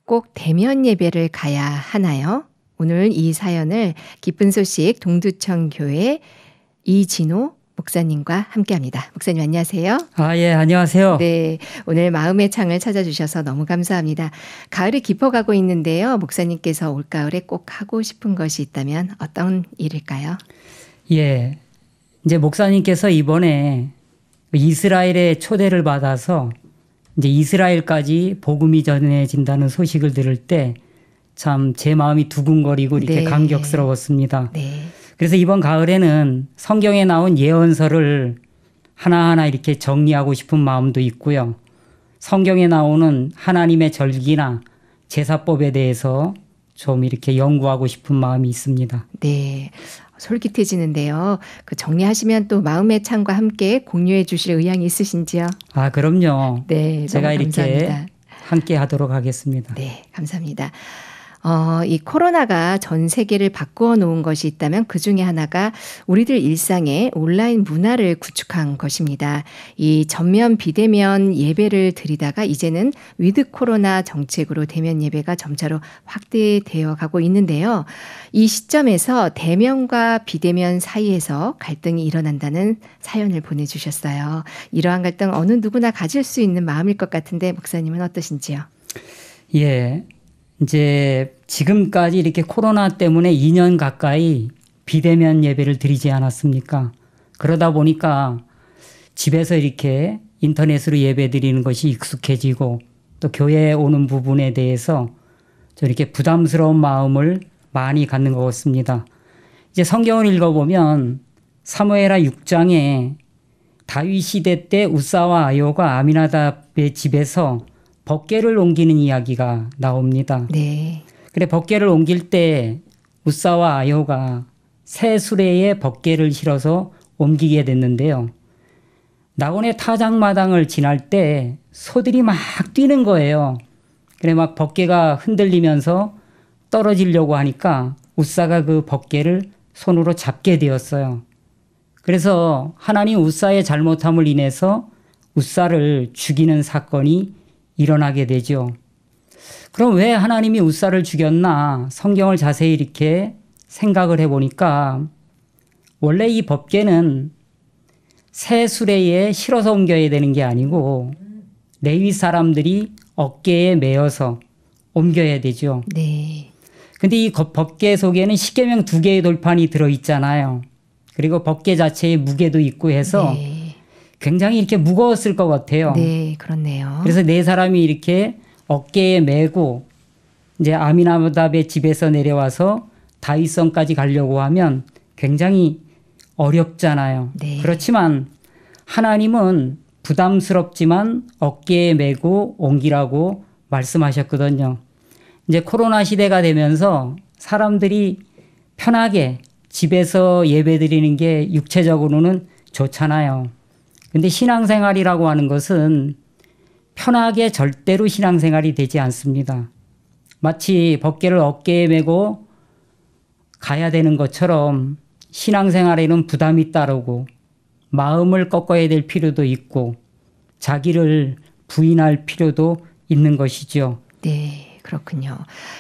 꼭 대면 예배를 가야 하나요? 오늘 이 사연을 기쁜 소식 동두천 교회 이진호 목사님과 함께합니다. 목사님 안녕하세요. 예, 안녕하세요. 네, 오늘 마음의 창을 찾아주셔서 너무 감사합니다. 가을이 깊어가고 있는데요. 목사님께서 올가을에 꼭 하고 싶은 것이 있다면 어떤 일일까요? 예, 이제 목사님께서 이번에 이스라엘의 초대를 받아서 이제 이스라엘까지 복음이 전해진다는 소식을 들을 때 참 제 마음이 두근거리고 이렇게 네. 감격스러웠습니다. 네. 그래서 이번 가을에는 성경에 나온 예언서를 하나하나 이렇게 정리하고 싶은 마음도 있고요. 성경에 나오는 하나님의 절기나 제사법에 대해서 좀 이렇게 연구하고 싶은 마음이 있습니다. 네. 솔깃해지는데요. 그 정리하시면 또 마음의 창과 함께 공유해 주실 의향이 있으신지요? 그럼요. 네. 제가 너무 이렇게 감사합니다. 함께 하도록 하겠습니다. 네. 감사합니다. 이 코로나가 전 세계를 바꾸어 놓은 것이 있다면 그 중에 하나가 우리들 일상의 온라인 문화를 구축한 것입니다. 이 전면 비대면 예배를 드리다가 이제는 위드 코로나 정책으로 대면 예배가 점차로 확대되어 가고 있는데요. 이 시점에서 대면과 비대면 사이에서 갈등이 일어난다는 사연을 보내주셨어요. 이러한 갈등 어느 누구나 가질 수 있는 마음일 것 같은데 목사님은 어떠신지요? 예. 이제 지금까지 이렇게 코로나 때문에 2년 가까이 비대면 예배를 드리지 않았습니까? 그러다 보니까 집에서 이렇게 인터넷으로 예배 드리는 것이 익숙해지고 또 교회에 오는 부분에 대해서 좀 이렇게 부담스러운 마음을 많이 갖는 것 같습니다. 이제 성경을 읽어보면 사무엘하 6장에 다윗 시대 때 우사와 아요가 아미나답의 집에서 법궤를 옮기는 이야기가 나옵니다. 네. 그래 법궤를 옮길 때 우사와 아요가 새 수레에 법궤를 실어서 옮기게 됐는데요. 낙원의 타작마당을 지날 때 소들이 막 뛰는 거예요. 그래 막 법궤가 흔들리면서 떨어지려고 하니까 우사가 그 법궤를 손으로 잡게 되었어요. 그래서 하나님 우사의 잘못함을 인해서 우사를 죽이는 사건이 일어나게 되죠. 그럼 왜 하나님이 우사를 죽였나 성경을 자세히 이렇게 생각을 해보니까 원래 이 법궤는 새 수레에 실어서 옮겨야 되는 게 아니고 레위 사람들이 어깨에 메어서 옮겨야 되죠. 네. 근데 이 법궤 속에는 십계명 2개의 돌판이 들어있잖아요. 그리고 법궤 자체에 무게도 있고 해서 네. 굉장히 이렇게 무거웠을 것 같아요. 네, 그렇네요. 그래서 네 사람이 이렇게 어깨에 메고 이제 아미나답의 집에서 내려와서 다윗성까지 가려고 하면 굉장히 어렵잖아요. 네. 그렇지만 하나님은 부담스럽지만 어깨에 메고 옮기라고 말씀하셨거든요. 이제 코로나 시대가 되면서 사람들이 편하게 집에서 예배드리는 게 육체적으로는 좋잖아요. 근데 신앙생활이라고 하는 것은 편하게 절대로 신앙생활이 되지 않습니다. 마치 법궤를 어깨에 메고 가야 되는 것처럼 신앙생활에는 부담이 따르고 마음을 꺾어야 될 필요도 있고 자기를 부인할 필요도 있는 것이죠. 네. 그렇군요.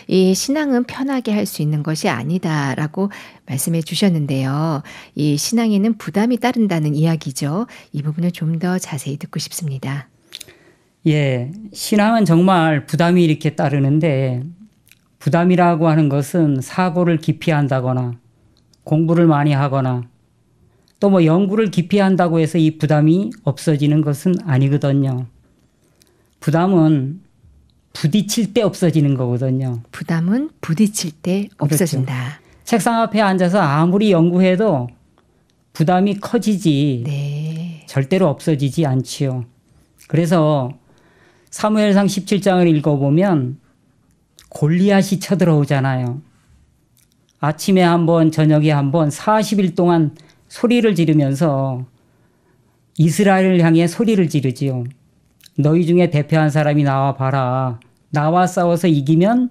이 신앙은 편하게 할 수 있는 것이 아니다라고 말씀해 주셨는데요. 이 신앙에는 부담이 따른다는 이야기죠. 이 부분을 좀 더 자세히 듣고 싶습니다. 예, 신앙은 정말 부담이 이렇게 따르는데 부담이라고 하는 것은 사고를 깊이 한다거나 공부를 많이 하거나 또 뭐 연구를 깊이 한다고 해서 이 부담이 없어지는 것은 아니거든요. 부담은 부딪힐 때 없어지는 거거든요. 부담은 부딪힐 때 없어진다. 그렇죠. 책상 앞에 앉아서 아무리 연구해도 부담이 커지지 네. 절대로 없어지지 않지요. 그래서 사무엘상 17장을 읽어보면 골리앗이 쳐들어오잖아요. 아침에 한 번 저녁에 한 번 40일 동안 소리를 지르면서 이스라엘을 향해 소리를 지르지요. 너희 중에 대표한 사람이 나와 봐라. 나와 싸워서 이기면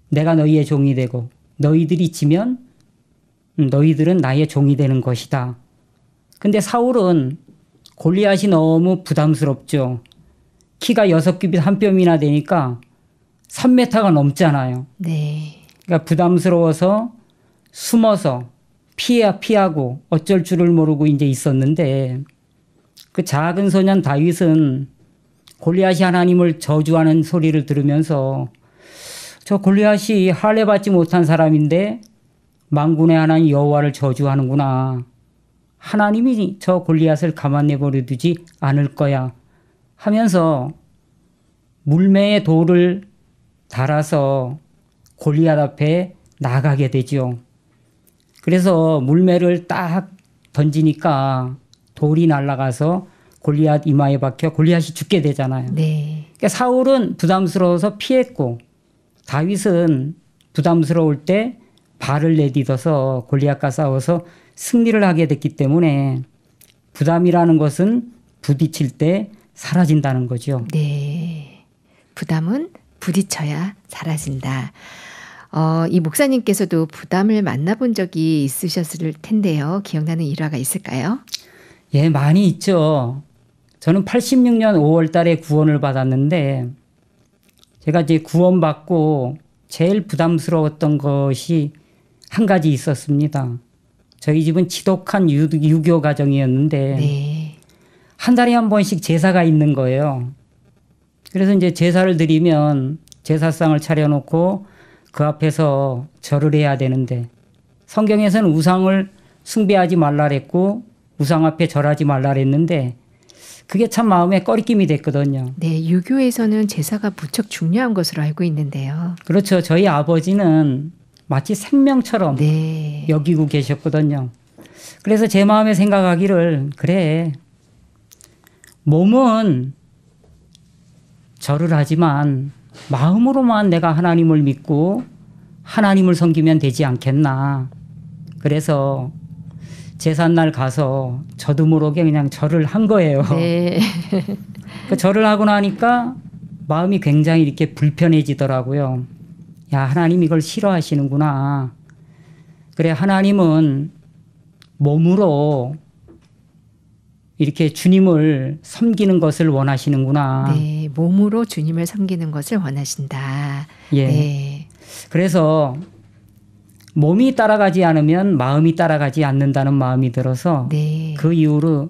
내가 너희의 종이 되고 너희들이 지면 너희들은 나의 종이 되는 것이다. 근데 사울은 골리앗이 너무 부담스럽죠. 키가 6규빗 한 뼘이나 되니까 3m가 넘잖아요. 네. 그러니까 부담스러워서 숨어서 피하고 어쩔 줄을 모르고 이제 있었는데 그 작은 소년 다윗은 골리앗이 하나님을 저주하는 소리를 들으면서 저 골리앗이 할례 받지 못한 사람인데 만군의 하나님 여호와를 저주하는구나. 하나님이 저 골리앗을 가만 내버려 두지 않을 거야 하면서 물매의 돌을 달아서 골리앗 앞에 나가게 되죠. 그래서 물매를 딱 던지니까 돌이 날아가서 골리앗 이마에 박혀 골리앗이 죽게 되잖아요. 네. 그러니까 사울은 부담스러워서 피했고 다윗은 부담스러울 때 발을 내딛어서 골리앗과 싸워서 승리를 하게 됐기 때문에 부담이라는 것은 부딪힐 때 사라진다는 거죠. 네. 부담은 부딪혀야 사라진다. 이 목사님께서도 부담을 만나본 적이 있으셨을 텐데요. 기억나는 일화가 있을까요? 예, 많이 있죠. 저는 86년 5월 달에 구원을 받았는데 제가 이제 구원받고 제일 부담스러웠던 것이 한 가지 있었습니다. 저희 집은 지독한 유교 가정이었는데 네. 한 달에 한 번씩 제사가 있는 거예요. 그래서 이제 제사를 드리면 제사상을 차려놓고 그 앞에서 절을 해야 되는데 성경에서는 우상을 숭배하지 말라 그랬고 우상 앞에 절하지 말라 그랬는데 그게 참 마음에 꺼리낌이 됐거든요. 네, 유교에서는 제사가 무척 중요한 것으로 알고 있는데요. 그렇죠. 저희 아버지는 마치 생명처럼 네. 여기고 계셨거든요. 그래서 제 마음에 생각하기를 그래 몸은 절을 하지만 마음으로만 내가 하나님을 믿고 하나님을 섬기면 되지 않겠나. 그래서 제삿날 가서 저도 모르게 그냥 절을 한 거예요. 네. 그 절을 하고 나니까 마음이 굉장히 이렇게 불편해지더라고요. 야, 하나님 이걸 싫어하시는구나. 그래, 하나님은 몸으로 이렇게 주님을 섬기는 것을 원하시는구나. 네, 몸으로 주님을 섬기는 것을 원하신다. 예. 네. 그래서 몸이 따라가지 않으면 마음이 따라가지 않는다는 마음이 들어서 네. 그 이후로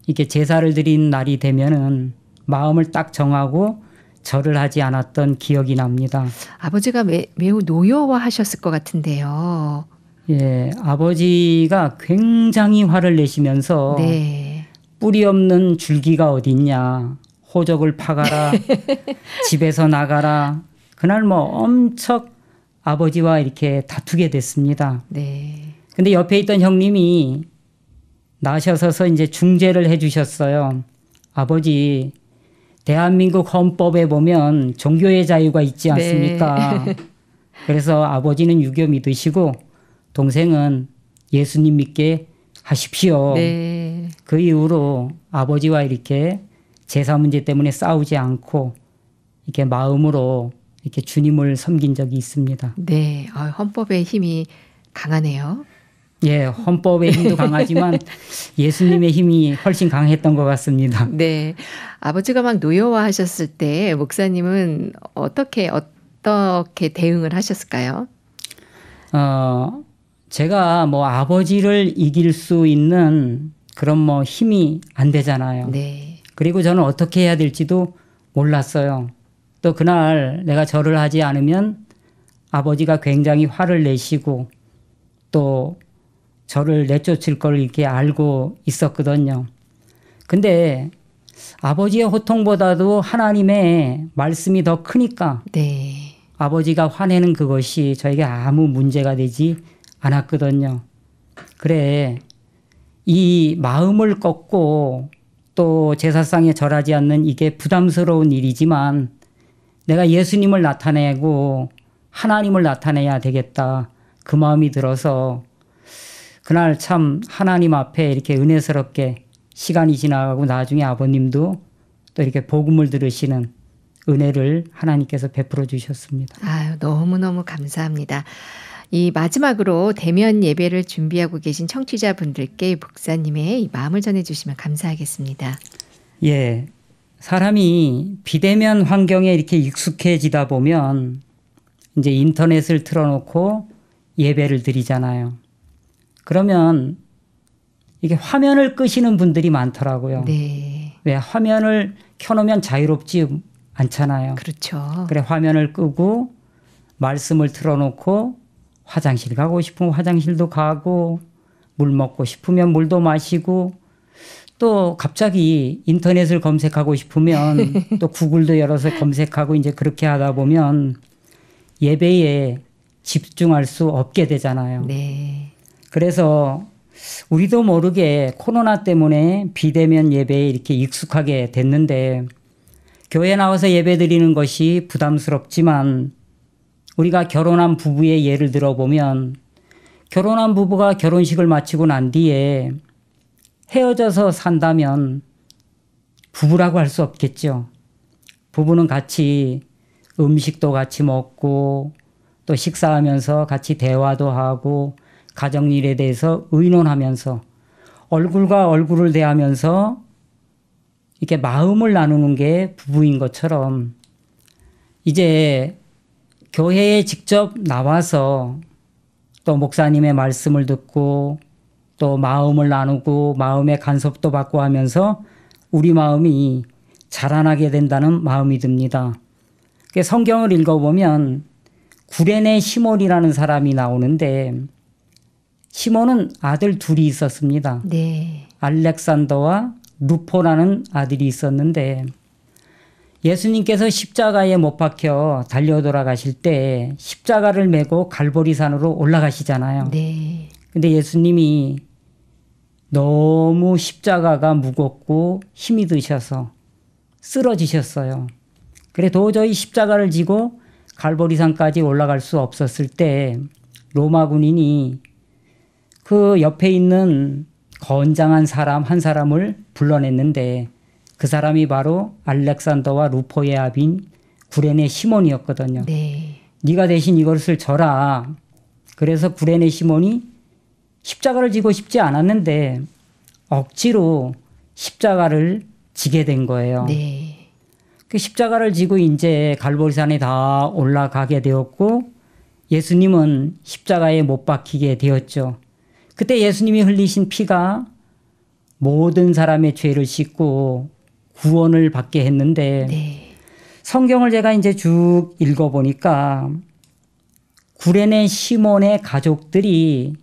이렇게 제사를 드린 날이 되면은 마음을 딱 정하고 절을 하지 않았던 기억이 납니다. 아버지가 매우 노여워하셨을 것 같은데요. 예, 아버지가 굉장히 화를 내시면서 네. 뿌리 없는 줄기가 어디 있냐. 호적을 파가라. 집에서 나가라. 그날 뭐 엄청 아버지와 이렇게 다투게 됐습니다. 네. 근데 옆에 있던 형님이 나셔서서 이제 중재를 해 주셨어요. 아버지, 대한민국 헌법에 보면 종교의 자유가 있지 않습니까? 네. 그래서 아버지는 유교 믿으시고 동생은 예수님 믿게 하십시오. 네. 그 이후로 아버지와 이렇게 제사 문제 때문에 싸우지 않고 이렇게 마음으로 이렇게 주님을 섬긴 적이 있습니다. 네. 헌법의 힘이 강하네요. 예, 헌법의 힘도 강하지만 예수님의 힘이 훨씬 강했던 것 같습니다. 네. 아버지가 막 노여워하셨을 때 목사님은 어떻게 대응을 하셨을까요? 제가 뭐 아버지를 이길 수 있는 그런 뭐 힘이 안 되잖아요. 네. 그리고 저는 어떻게 해야 될지도 몰랐어요. 또 그날 내가 절을 하지 않으면 아버지가 굉장히 화를 내시고 또 저를 내쫓을 걸 이렇게 알고 있었거든요. 근데 아버지의 호통보다도 하나님의 말씀이 더 크니까 네. 아버지가 화내는 그것이 저에게 아무 문제가 되지 않았거든요. 그래, 이 마음을 꺾고 또 제사상에 절하지 않는 이게 부담스러운 일이지만 내가 예수님을 나타내고 하나님을 나타내야 되겠다. 그 마음이 들어서 그날 참 하나님 앞에 이렇게 은혜스럽게 시간이 지나가고 나중에 아버님도 또 이렇게 복음을 들으시는 은혜를 하나님께서 베풀어 주셨습니다. 아유, 너무너무 감사합니다. 이 마지막으로 대면 예배를 준비하고 계신 청취자분들께 목사님의 이 마음을 전해주시면 감사하겠습니다. 예, 사람이 비대면 환경에 이렇게 익숙해지다 보면 이제 인터넷을 틀어놓고 예배를 드리잖아요. 그러면 이게 화면을 끄시는 분들이 많더라고요. 네. 왜 화면을 켜놓으면 자유롭지 않잖아요. 그렇죠. 그래 화면을 끄고 말씀을 틀어놓고 화장실 가고 싶으면 화장실도 가고 물 먹고 싶으면 물도 마시고 또 갑자기 인터넷을 검색하고 싶으면 또 구글도 열어서 검색하고 이제 그렇게 하다 보면 예배에 집중할 수 없게 되잖아요. 네. 그래서 우리도 모르게 코로나 때문에 비대면 예배에 이렇게 익숙하게 됐는데 교회 나와서 예배 드리는 것이 부담스럽지만 우리가 결혼한 부부의 예를 들어보면 결혼한 부부가 결혼식을 마치고 난 뒤에 헤어져서 산다면 부부라고 할 수 없겠죠. 부부는 같이 음식도 같이 먹고 또 식사하면서 같이 대화도 하고 가정일에 대해서 의논하면서 얼굴과 얼굴을 대하면서 이렇게 마음을 나누는 게 부부인 것처럼 이제 교회에 직접 나와서 또 목사님의 말씀을 듣고 또 마음을 나누고 마음의 간섭도 받고 하면서 우리 마음이 자라나게 된다는 마음이 듭니다. 성경을 읽어보면 구레네 시몬이라는 사람이 나오는데 시몬은 아들 둘이 있었습니다. 네. 알렉산더와 루포라는 아들이 있었는데 예수님께서 십자가에 못 박혀 달려 돌아가실 때 십자가를 메고 갈보리산으로 올라가시잖아요. 네. 근데 예수님이 너무 십자가가 무겁고 힘이 드셔서 쓰러지셨어요. 그래 도저히 십자가를 지고 갈보리산까지 올라갈 수 없었을 때 로마 군인이 그 옆에 있는 건장한 사람 한 사람을 불러냈는데 그 사람이 바로 알렉산더와 루포의 아비인 구레네 시몬이었거든요. 네. 네가 대신 이것을 져라. 그래서 구레네 시몬이 십자가를 지고 싶지 않았는데 억지로 십자가를 지게 된 거예요. 네. 그 십자가를 지고 이제 갈보리산에 다 올라가게 되었고 예수님은 십자가에 못 박히게 되었죠. 그때 예수님이 흘리신 피가 모든 사람의 죄를 씻고 구원을 받게 했는데 네. 성경을 제가 이제 쭉 읽어보니까 구레네 시몬의 가족들이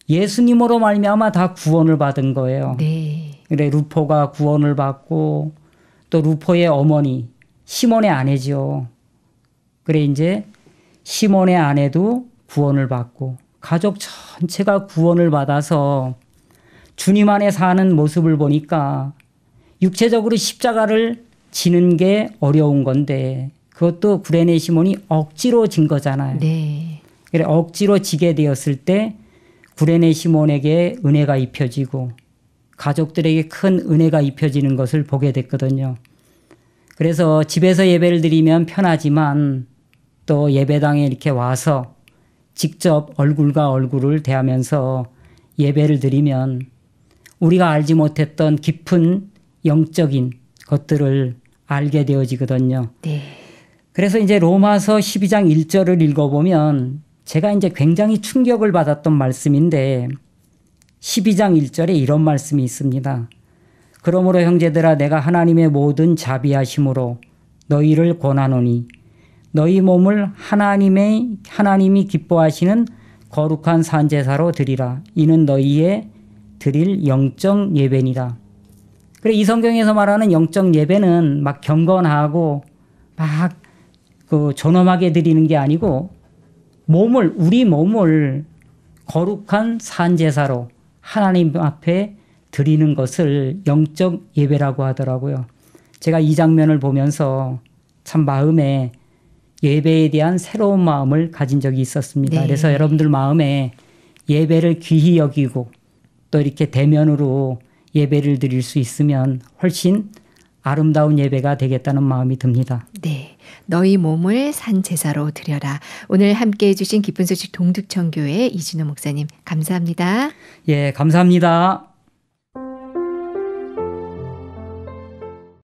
예수님으로 말미암아 다 구원을 받은 거예요. 네. 그래 루포가 구원을 받고 또 루포의 어머니 시몬의 아내죠. 그래 이제 시몬의 아내도 구원을 받고 가족 전체가 구원을 받아서 주님 안에 사는 모습을 보니까 육체적으로 십자가를 지는 게 어려운 건데 그것도 구레네 시몬이 억지로 진 거잖아요. 네. 그래 억지로 지게 되었을 때 구레네 시몬에게 은혜가 입혀지고 가족들에게 큰 은혜가 입혀지는 것을 보게 됐거든요. 그래서 집에서 예배를 드리면 편하지만 또 예배당에 이렇게 와서 직접 얼굴과 얼굴을 대하면서 예배를 드리면 우리가 알지 못했던 깊은 영적인 것들을 알게 되어지거든요. 네. 그래서 이제 로마서 12장 1절을 읽어보면 제가 이제 굉장히 충격을 받았던 말씀인데 12장 1절에 이런 말씀이 있습니다. 그러므로 형제들아 내가 하나님의 모든 자비하심으로 너희를 권하노니 너희 몸을 하나님이 기뻐하시는 거룩한 산제사로 드리라. 이는 너희의 드릴 영적 예배니라. 그래 이 성경에서 말하는 영적 예배는 막 경건하고 막 그 존엄하게 드리는 게 아니고 우리 몸을 거룩한 산제사로 하나님 앞에 드리는 것을 영적 예배라고 하더라고요. 제가 이 장면을 보면서 참 마음에 예배에 대한 새로운 마음을 가진 적이 있었습니다. 네. 그래서 여러분들 마음에 예배를 귀히 여기고 또 이렇게 대면으로 예배를 드릴 수 있으면 훨씬 아름다운 예배가 되겠다는 마음이 듭니다. 네. 너희 몸을 산 제사로 드려라. 오늘 함께해 주신 기쁜 소식 동두천교회 이진호 목사님 감사합니다. 예, 감사합니다.